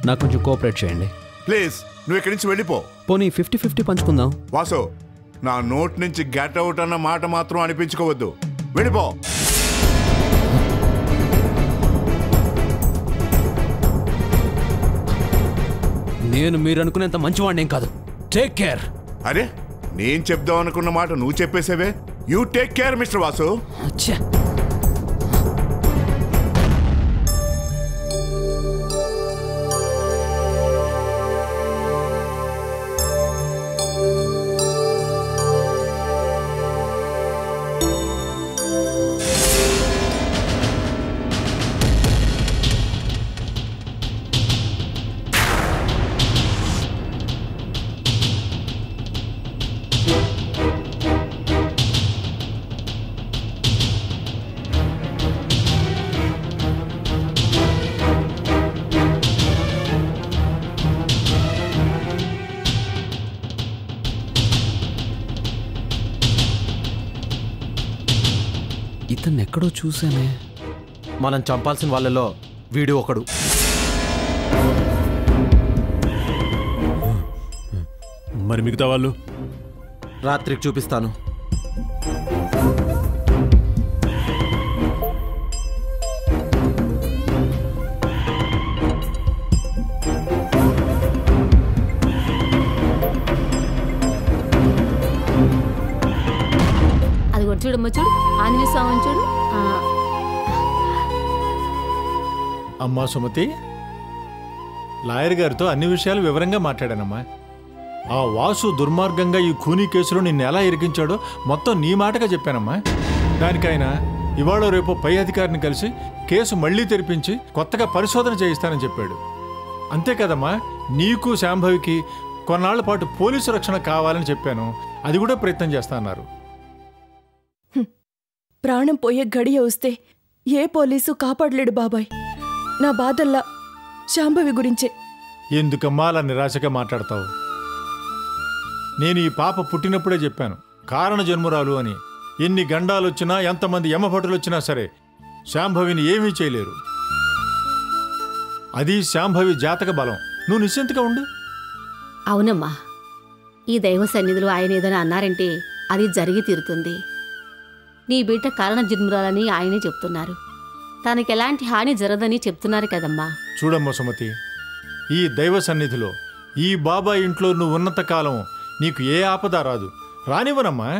నాకు కొంచెం కోఆపరేట్ చేయండి ప్లీజ్. నువ్వు ఇక్కడి నుంచి వెళ్ళిపో. పోనీ 50-50 పంచుకుందాం. వాసు, నా నోట్ నుంచి గెట్ అవుట్ అన్న మాట మాత్రం అనిపించుకోవద్దు. వెళ్ళిపో. నేను మీరు అనుకునేంత మంచివాడిని ఏం కాదు. Take care. అరే, నేను చెప్దాం అనుకున్న మాట నువ్వు చెప్పేసేవే. You take care mister Vasu. అచ్చా. ఇతన్ని ఎక్కడో చూసానే. మనం చంపాల్సిన వాళ్ళలో వీడు ఒకడు. మరి మిగతా వాళ్ళు రాత్రికి చూపిస్తాను. అది కూడా చూడమ్మ, చూడు ఆంజనేయ స్వామి చూడు. అమ్మా సుమతి, లాయర్ గారితో అన్ని విషయాలు వివరంగా మాట్లాడానమ్మా. ఆ వాసు దుర్మార్గంగా ఈ ఖూనీ కేసులో నిన్ను ఎలా ఇరికించాడో మొత్తం నీ మాటగా చెప్పానమ్మా. దానికైనా ఇవాళ రేపు పై అధికారిని కలిసి కేసు మళ్లీ తెరిపించి కొత్తగా పరిశోధన చేయిస్తానని చెప్పాడు. అంతే కదమ్మా, నీకు శాంభవికి కొన్నాళ్ల పాటు పోలీసు రక్షణ కావాలని చెప్పాను. అది కూడా ప్రయత్నం చేస్తా అన్నారు. ప్రాణం పోయే గడియ వస్తే ఏ పోలీసు కాపాడలేడు బాబాయ్. నా బాధల్లా శాంభవి గురించే. ఎందుకమ్మా అలా నిరాశగా మాట్లాడతావు? నేను ఈ పాప పుట్టినప్పుడే చెప్పాను, కారణ జన్మురాలు అని. ఎన్ని గండాలొచ్చినా, ఎంతమంది యమభటులొచ్చినా సరే శాంభవిని ఏమీ చేయలేరు. అది శాంభవి జాతక బలం. నువ్వు నిశ్చింతగా ఉండు. అవునమ్మా, ఈ దైవ సన్నిధిలో ఆయన ఏదైనా అన్నారంటే అది జరిగి తీరుతుంది. నీ బిడ్డ కారణ జన్మురాలని ఆయనే చెప్తున్నారు. తనకి ఎలాంటి హాని జరగదని చెప్తున్నారు కదమ్మా. చూడమ్మా సుమతి, ఈ దైవ సన్నిధిలో ఈ బాబా ఇంట్లో నువ్వు ఉన్నంత కాలం నీకు ఏ ఆపద రాదు. రానివ్వనమ్మా.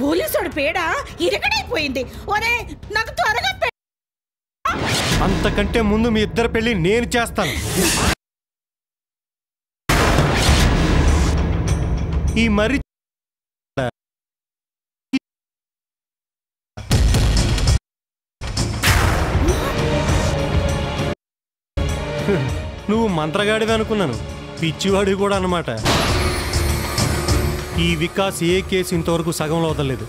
పోలీసుడు పేడ ఇరగడైపోయింది. ఒరే, నాకు త్వరగా అంతకంటే ముందు మీ ఇద్దరు పెళ్లి నేను చేస్తాను. ఈ మరి నువ్వు మంత్రగాడివి అనుకున్నాను, పిచ్చివాడివి కూడా అన్నమాట. ఈ వికాస్ ఏ కేసు ఇంతవరకు సగంలో వదలలేదు.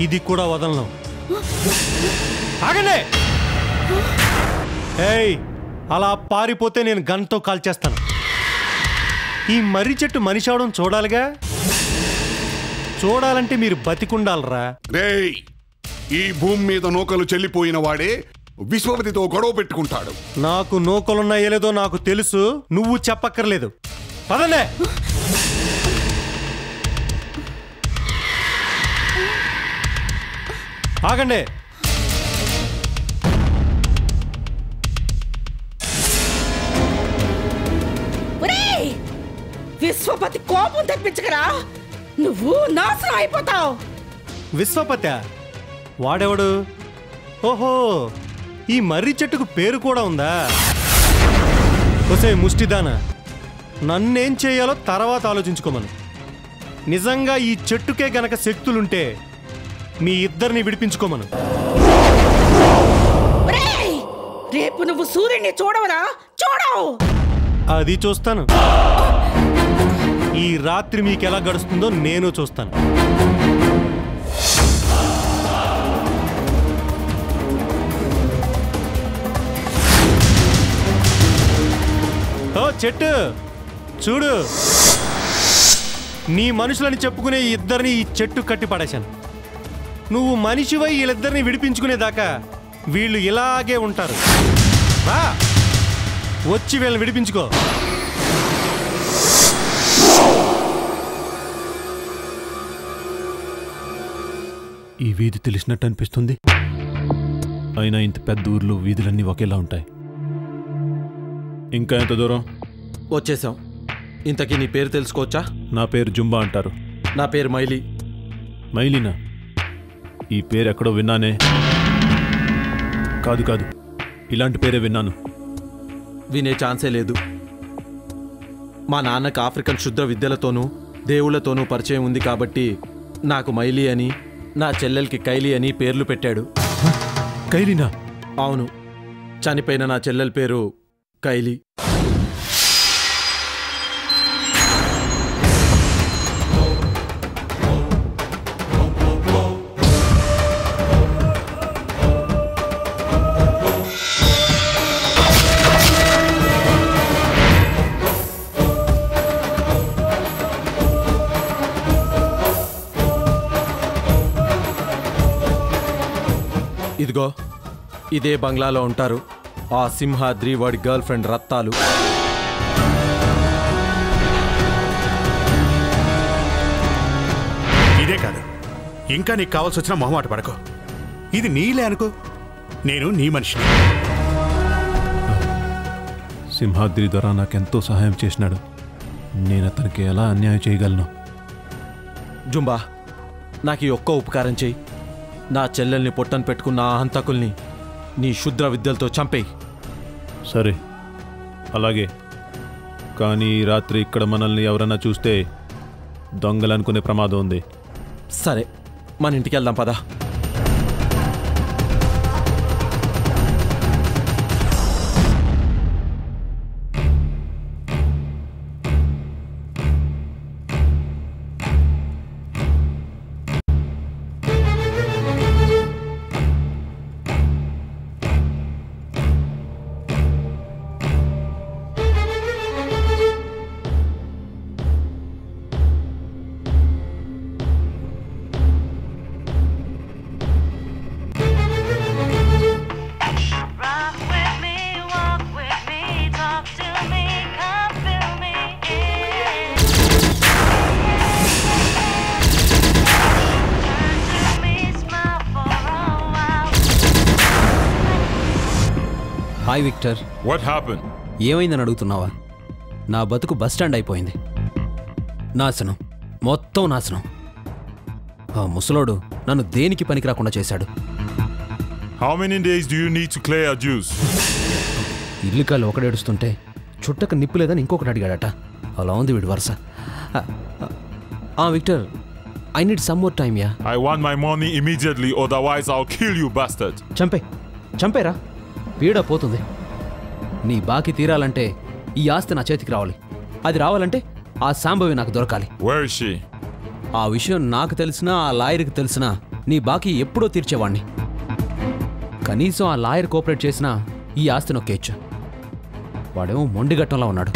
ఇది కూడా వదలను. ఆగండి! ఏయ్, అలా పారిపోతే నేను గన్తో కాల్చేస్తాను. ఈ మర్రి చెట్టు మనిషి అవడం చూడాలిగా. చూడాలంటే మీరు బతికుండాలరా. రేయ్, ఈ భూమి మీద నూకలు చెల్లిపోయిన వాడే విశ్వపతితో గొడవ పెట్టుకుంటాడు. నాకు నూకలున్నాయో లేదో నాకు తెలుసు, నువ్వు చెప్పక్కర్లేదు. పదండి. ఆగండి. విశ్వపతి కోపం తెప్పించకరా, నువ్వు నాశనం అయిపోతావు. విశ్వపత వాడెవడు? ఓహో, ఈ మర్రి చెట్టుకు పేరు కూడా ఉందా? ఒసే ముష్టిదానా, నన్నేం చేయాలో తర్వాత ఆలోచించుకోమను. నిజంగా ఈ చెట్టుకే గనక శక్తులుంటే మీ ఇద్దరిని విడిపించుకోమను. రేపు నువ్వు సూర్యుడిని చూడవురా? చూడవు. అది చూస్తాను. ఈ రాత్రి మీకు ఎలా గడుస్తుందో నేను చూస్తాను. ఓ చెట్టు చూడు, నీ మనుషులని చెప్పుకునే ఇద్దరిని ఈ చెట్టు కట్టి పడేశాను. నువ్వు మనిషివై వీళ్ళిద్దరిని విడిపించుకునేదాకా వీళ్ళు ఇలాగే ఉంటారు. రా, వచ్చి వీళ్ళని విడిపించుకో. ఈ వీధి తెలిసినట్టు అనిపిస్తుంది. అయినా ఇంత పెద్ద ఊర్లో వీధులన్నీ ఒకేలా ఉంటాయి. ఇంకా ఎంత దూరం? వచ్చేసాం. ఇంతకీ నీ పేరు తెలుసుకోవచ్చా? నా పేరు జుంబా అంటారు. నా పేరు మైలీ. మైలీనా? ఈ పేరు ఎక్కడో విన్నానే. కాదు కాదు, ఇలాంటి పేరే విన్నాను. వినే ఛాన్సే లేదు. మా నాన్నకు ఆఫ్రికన్ శుద్ర విద్యలతోనూ దేవుళ్లతోనూ పరిచయం ఉంది కాబట్టి నాకు మైలీ అని, నా చెల్లెలకి కైలీ అని పేర్లు పెట్టాడు. కైలీనా? అవును, చనిపోయిన నా చెల్లెల పేరు కైలీ. ఇదిగో ఇదే బంగ్లాలో ఉంటారు ఆ సింహాద్రి వాడి గర్ల్ ఫ్రెండ్ రత్తాలు. ఇదే కాదు, ఇంకా నీకు కావాల్సి వచ్చిన మొహమాట పడకు. ఇది నీలే అనుకో, నేను నీ మనిషిని. సింహాద్రి ద్వారా నాకెంతో సహాయం చేసినాడు. నేను అతనికి ఎలా అన్యాయం చేయగలను? జుంబా, నాకు ఈ ఒక్క ఉపకారం చెయ్యి. నా చెల్లెల్ని పొట్టను పెట్టుకున్న ఆ హంతకుల్ని నీ శుద్ర విద్యలతో చంపేయి. సరే, అలాగే. కానీ ఈ రాత్రి ఇక్కడ మనల్ని ఎవరన్నా చూస్తే దొంగలనుకునే ప్రమాదం ఉంది. సరే, మన ఇంటికి వెళ్దాం పదా. Hi Victor. What happen? ఏమైందని అడుగుతున్నావా? నా బతుకు బస్ స్టాండ్ అయిపోయింది. నాశనం, మొత్తం నాశనం. ఆ ముసలోడు నన్ను దేనికి పనికి రాకుండా చేశాడు. How many days do you need to clear your juice? ఇల్లుకాలు ఒకడేడుస్తుంటే చుట్టక నిప్పు లేదని ఇంకొకటి అడిగాడట. అలా ఉంది వీడి వరుస. Victor, I need some more time. Yeah, I want my money immediately, otherwise I'll kill you, bastard. చంపేరా, పీడ పోతుంది. నీ బాకీ తీరాలంటే ఈ ఆస్తి నా చేతికి రావాలి. అది రావాలంటే ఆ శాంభవి నాకు దొరకాలి. Where is she? ఆ విషయం నాకు తెలిసినా ఆ లాయర్కి తెలిసినా నీ బాకీ ఎప్పుడో తీర్చేవాణ్ణి. కనీసం ఆ లాయర్ కోఆపరేట్ చేసినా ఈ ఆస్తి నొక్కేయచ్చు. వాడేమో మొండిగట్టంలో ఉన్నాడు.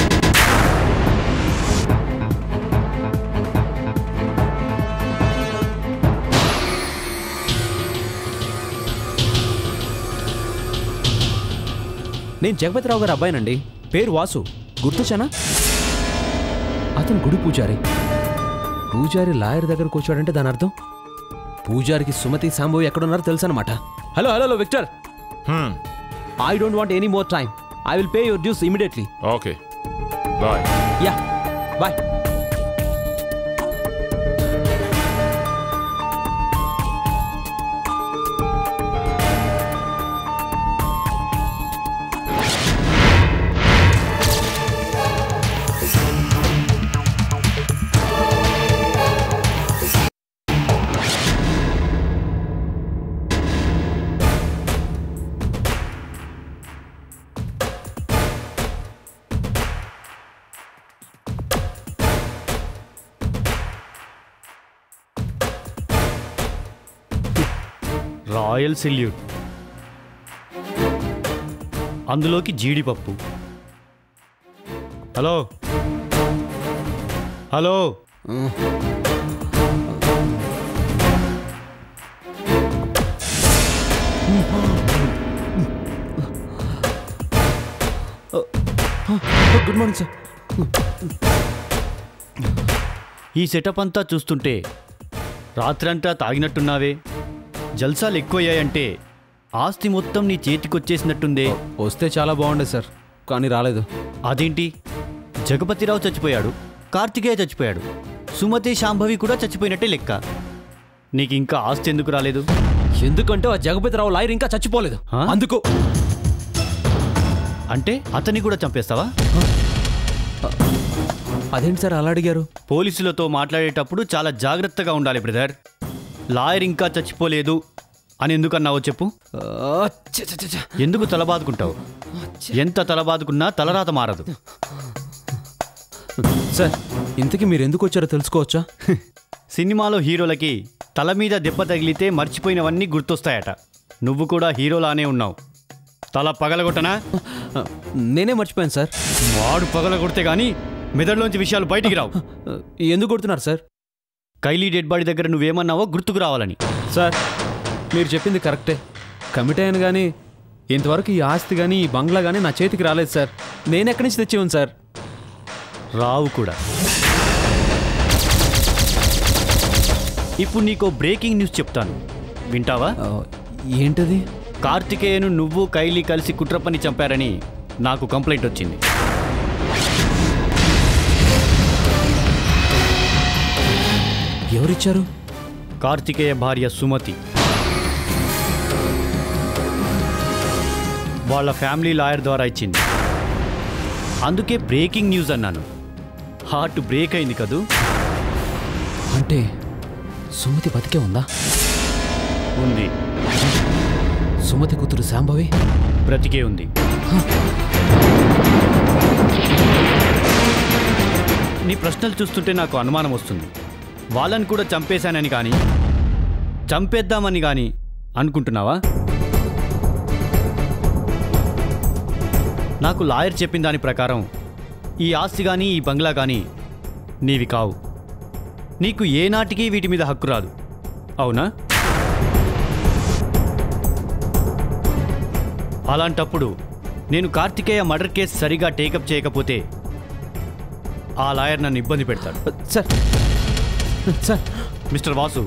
నేను జగపతిరావు గారి అబ్బాయినండి. పేరు వాసు, గుర్తొచ్చానా? అతను గుడి పూజారి. పూజారి లాయర్ దగ్గరకు వచ్చాడంటే దాని అర్థం పూజారికి సుమతి శాంభవి ఎక్కడున్నారో తెలుసనమాట. Hello Victor, I don't want any more time. I will pay your dues immediately. Okay. Bye. Yeah, bye. Royal salute, అందులోకి జీడిపప్పు. Hello hello, good morning sir. ఈ సెటప్ అంతా చూస్తుంటే రాత్రంతా తాగినట్టున్నావే. జల్సాలు ఎక్కువయ్యాయంటే ఆస్తి మొత్తం నీ చేతికొచ్చేసినట్టుందే. వస్తే చాలా బాగుండేది సార్, కానీ రాలేదు. అదేంటి, జగపతిరావు చచ్చిపోయాడు, కార్తికేయ చచ్చిపోయాడు, సుమతి శాంభవి కూడా చచ్చిపోయినట్టే లెక్క. నీకు ఇంకా ఆస్తి ఎందుకు రాలేదు? ఎందుకంటే ఆ జగపతిరావు లాయర్ ఇంకా చచ్చిపోలేదు, అందుకు. అంటే అతన్ని కూడా చంపేస్తావా? అదేంటి సార్ అలా అడిగారు? పోలీసులతో మాట్లాడేటప్పుడు చాలా జాగ్రత్తగా ఉండాలి బ్రదర్. లాయర్ ఇంకా చచ్చిపోలేదు అని ఎందుకన్నావో చెప్పు. ఎందుకు తలబాదుకుంటావు? ఎంత తలబాదుకున్నా తలరాత మారదు. సార్ ఇంతకీ మీరు ఎందుకు వచ్చారో తెలుసుకోవచ్చా? సినిమాలో హీరోలకి తల మీద దెబ్బ తగిలితే మర్చిపోయినవన్నీ గుర్తొస్తాయట. నువ్వు కూడా హీరోలానే ఉన్నావు. తల పగలగొట్టనా? నేనే మర్చిపోయాను సార్. వాడు పగలగొడితే గానీ మెదడులోంచి విషయాలు బయటికి రావు. ఎందుకు కొడుతున్నారు సార్? కైలీ డెడ్ బాడీ దగ్గర నువ్వేమన్నావో గుర్తుకు రావాలని. సార్ మీరు చెప్పింది కరెక్టే. కమిట్ అయ్యాను కానీ ఇంతవరకు ఈ ఆస్తి కానీ ఈ బంగ్లా కానీ నా చేతికి రాలేదు సార్. నేను ఎక్కడి నుంచి తెచ్చేవాను సార్? రావు కూడా. ఇప్పుడు నీకో బ్రేకింగ్ న్యూస్ చెప్తాను, వింటావా? ఏంటది? కార్తికేయను నువ్వు కైలీ కలిసి కుట్ర పని చంపారని నాకు కంప్లైంట్ వచ్చింది. ఎవరిచ్చారు? కార్తికేయ భార్య సుమతి. వాళ్ళ ఫ్యామిలీ లాయర్ ద్వారా ఇచ్చింది. అందుకే బ్రేకింగ్ న్యూస్ అన్నాను. హార్ట్ బ్రేక్ అయింది కదూ. అంటే సుమతి బతికే ఉందా? ఉంది. సుమతి కూతురు శాంభవి బ్రతికే ఉంది. నీ ప్రశ్నలు చూస్తుంటే నాకు అనుమానం వస్తుంది. వాళ్ళని కూడా చంపేశానని కానీ చంపేద్దామని కానీ అనుకుంటున్నావా? నాకు లాయర్ చెప్పిన దాని ప్రకారం ఈ ఆస్తి కానీ ఈ బంగ్లా కానీ నీవి కావు. నీకు ఏనాటికి వీటి మీద హక్కు రాదు, అవునా? అలాంటప్పుడు నేను కార్తికేయ మర్డర్ కేసు సరిగా టేకప్ చేయకపోతే ఆ లాయర్ నన్ను ఇబ్బంది పెడతాడు. సార్ సార్ మిస్టర్ వాసు,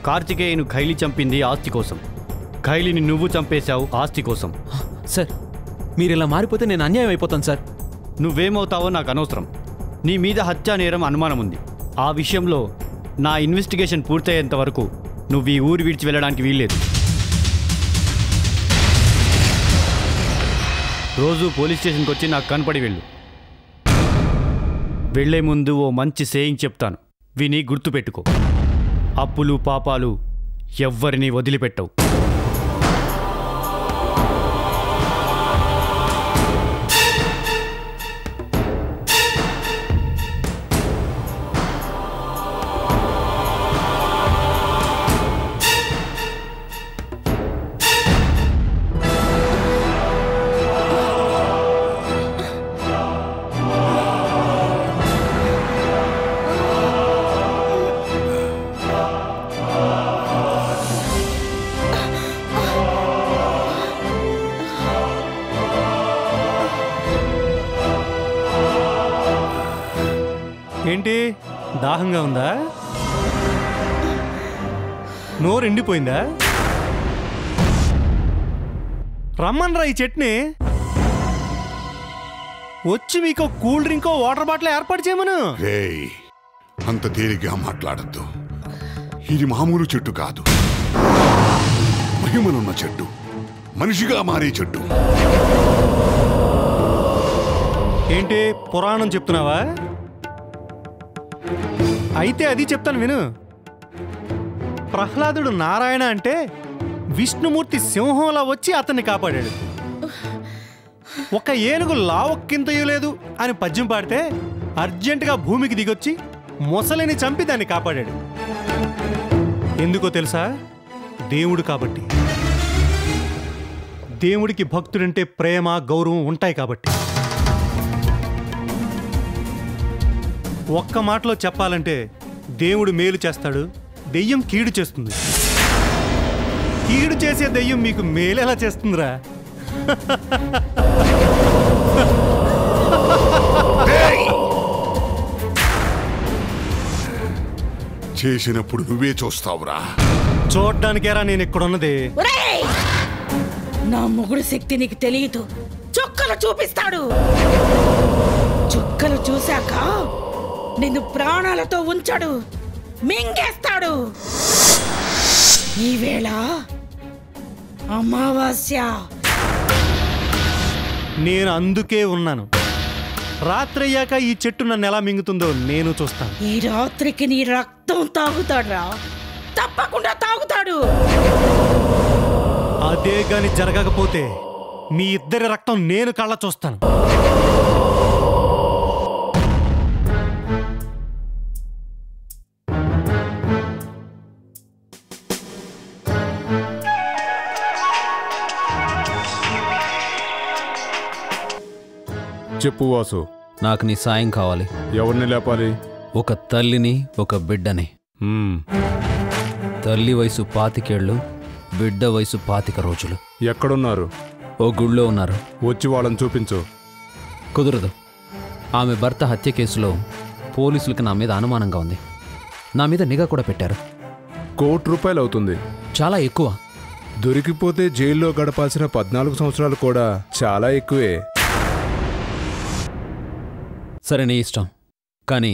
కార్తికేయను ఖైలీ చంపింది ఆస్తి కోసం. ఖైలీని నువ్వు చంపేశావు ఆస్తి కోసం. సార్ మీరు ఇలా మారిపోతే నేను అన్యాయం అయిపోతాను సార్. నువ్వేమవుతావో నాకు అనవసరం. నీ మీద హత్యా నేరం అనుమానం ఉంది. ఆ విషయంలో నా ఇన్వెస్టిగేషన్ పూర్తయ్యేంత వరకు నువ్వు ఈ ఊరు విడిచి వెళ్ళడానికి వీల్లేదు. రోజు పోలీస్ స్టేషన్కి వచ్చి నాకు కనపడి వెళ్ళు. వెళ్లే ముందు ఓ మంచి సేయింగ్ చెప్తాను, విని గుర్తుపెట్టుకో. అప్పులు పాపాలు ఎవ్వరినీ వదిలిపెట్టవు. ఏంటి దాహంగా ఉందా? నోరు ఎండిపోయిందా? రమ్మన్రా ఈ చట్నీ. వచ్చి మీకు కూల్ డ్రింకో వాటర్ బాటిల్ ఏర్పాటు చేయమను. రేయ్, అంత తేలిగ్గా మాట్లాడద్దు. ఇది మామూలు చెట్టు కాదు, మహిమనున్న చెట్టు, మనిషిగా మారే చెట్టు. ఏంటి పురాణం చెప్తున్నావా? అయితే అది చెప్తాను విను. ప్రహ్లాదుడు నారాయణ అంటే విష్ణుమూర్తి సింహంలా వచ్చి అతన్ని కాపాడాడు. ఒక ఏనుగు లావొక్కింతయలేదు అని పద్యం పాడితే అర్జెంటుగా భూమికి దిగొచ్చి మొసలిని చంపి దాన్ని కాపాడాడు. ఎందుకో తెలుసా? దేవుడు కాబట్టి. దేవుడికి భక్తుడంటే ప్రేమ గౌరవం ఉంటాయి కాబట్టి. ఒక్క మాటలో చెప్పాలంటే దేవుడు మేలు చేస్తాడు, దెయ్యం కీడు చేస్తుంది. కీడు చేసే దెయ్యం మీకు మేలెలా చేస్తుందిరా? చేసినప్పుడు నువ్వే చూస్తావురా. చూడ్డానికేరా నేను ఇక్కడున్నది. నా మొగుడు శక్తి నీకు తెలియదు. చుక్కలు చూపిస్తాడు. చుక్కలు చూశాక నిన్ను ప్రాణాలతో ఉంచాడు, మింగేస్తాడు. ఈవేళ అమావాస్య. నేను అందుకే ఉన్నాను. రాత్రి అయ్యాక ఈ చెట్టు నన్ను ఎలా మింగుతుందో నేను చూస్తాను. ఈ రాత్రికి నీ రక్తం తాగుతాడురా, తప్పకుండా తాగుతాడు. అదే గాని జరగకపోతే మీ ఇద్దరి రక్తం నేను కళ్ళ చూస్తాను. చెప్పు వాసు. నాకు నీ సాయం కావాలి. ఎవరిని లేపాలి? ఒక తల్లిని, ఒక బిడ్డని. తల్లి వయసు 25 ఏళ్ళు, బిడ్డ వయసు 25 రోజులు. ఎక్కడున్నారు? ఓ గుళ్ళో ఉన్నారు. వచ్చి వాళ్ళని చూపించు. కుదరదు. ఆమె భర్త హత్య కేసులో పోలీసులకి నా మీద అనుమానంగా ఉంది. నా మీద నిఘా కూడా పెట్టారు. ₹1 కోటి అవుతుంది. చాలా ఎక్కువ. దొరికిపోతే జైల్లో గడపాల్సిన 14 సంవత్సరాలు కూడా చాలా ఎక్కువే. సరే, నీ ఇష్టం. కానీ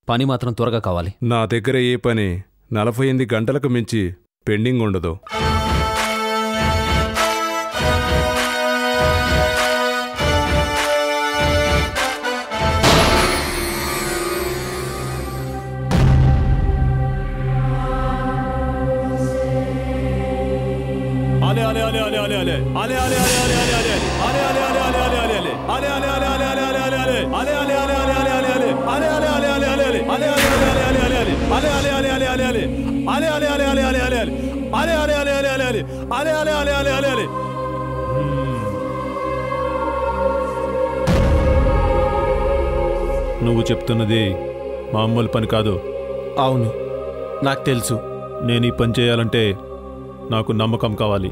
పని మాత్రం త్వరగా కావాలి. నా దగ్గర ఏ పని 48 గంటలకు మించి పెండింగ్ ఉండదు. నువ్వు చెప్తున్నది మామూలు పని కాదు. అవును, నాకు తెలుసు. నేను ఈ పని చేయాలంటే నాకు నమ్మకం కావాలి.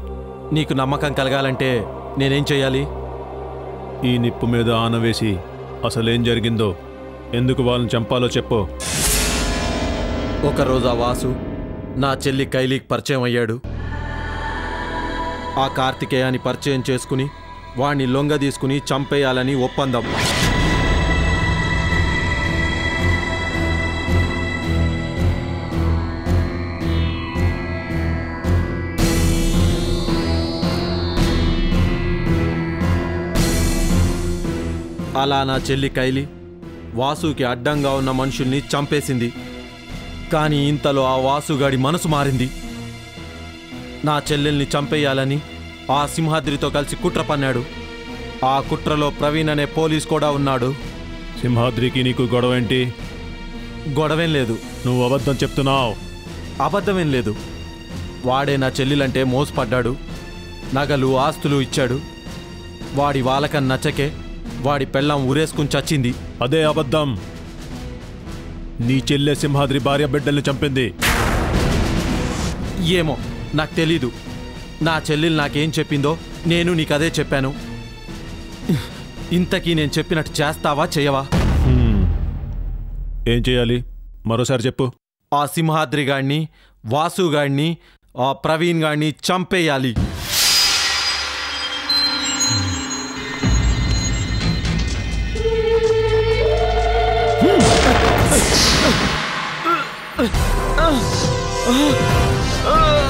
నీకు నమ్మకం కలగాలంటే నేనేం చేయాలి? ఈ నిప్పు మీద ఆనవేసి అసలేం జరిగిందో, ఎందుకు వాళ్ళని చంపాలో చెప్పు. ఒకరోజు ఆ వాసు నా చెల్లి కైలీకి పరిచయం అయ్యాడు. ఆ కార్తికేయాన్ని పరిచయం చేసుకుని వాణ్ణి లొంగ తీసుకుని చంపేయాలని ఒప్పందం. అలా నా చెల్లి కైలి వాసుకి అడ్డంగా ఉన్న మనుషుల్ని చంపేసింది. కానీ ఇంతలో ఆ వాసుగాడి మనసు మారింది. నా చెల్లెల్ని చంపేయాలని ఆ సింహాద్రితో కలిసి కుట్ర పన్నాడు. ఆ కుట్రలో ప్రవీణ్ అనే పోలీస్ కూడా ఉన్నాడు. సింహాద్రికి నీకు గొడవేంటి? గొడవేం లేదు. నువ్వు అబద్ధం చెప్తున్నావు. అబద్ధమేం లేదు. వాడే నా చెల్లెలంటే మోసపడ్డాడు. నగలు ఆస్తులు ఇచ్చాడు. వాడి వాళ్ళకం నచ్చకే వాడి పెళ్ళాం ఊరేసుకుని చచ్చింది. అదే అబద్ధం. నీ చెల్లె సింహాద్రి భార్య బిడ్డల్ని చంపింది. ఏమో నాకు తెలీదు. నా చెల్లెలు నాకేం చెప్పిందో నేను నీకదే చెప్పాను. ఇంతకీ నేను చెప్పినట్టు చేస్తావా చేయవా? ఏం చేయాలి మరోసారి చెప్పు. ఆ సింహాద్రి గాడిని, వాసుగాడిని, ఆ ప్రవీణ్ గాడిని చంపేయాలి. Ah!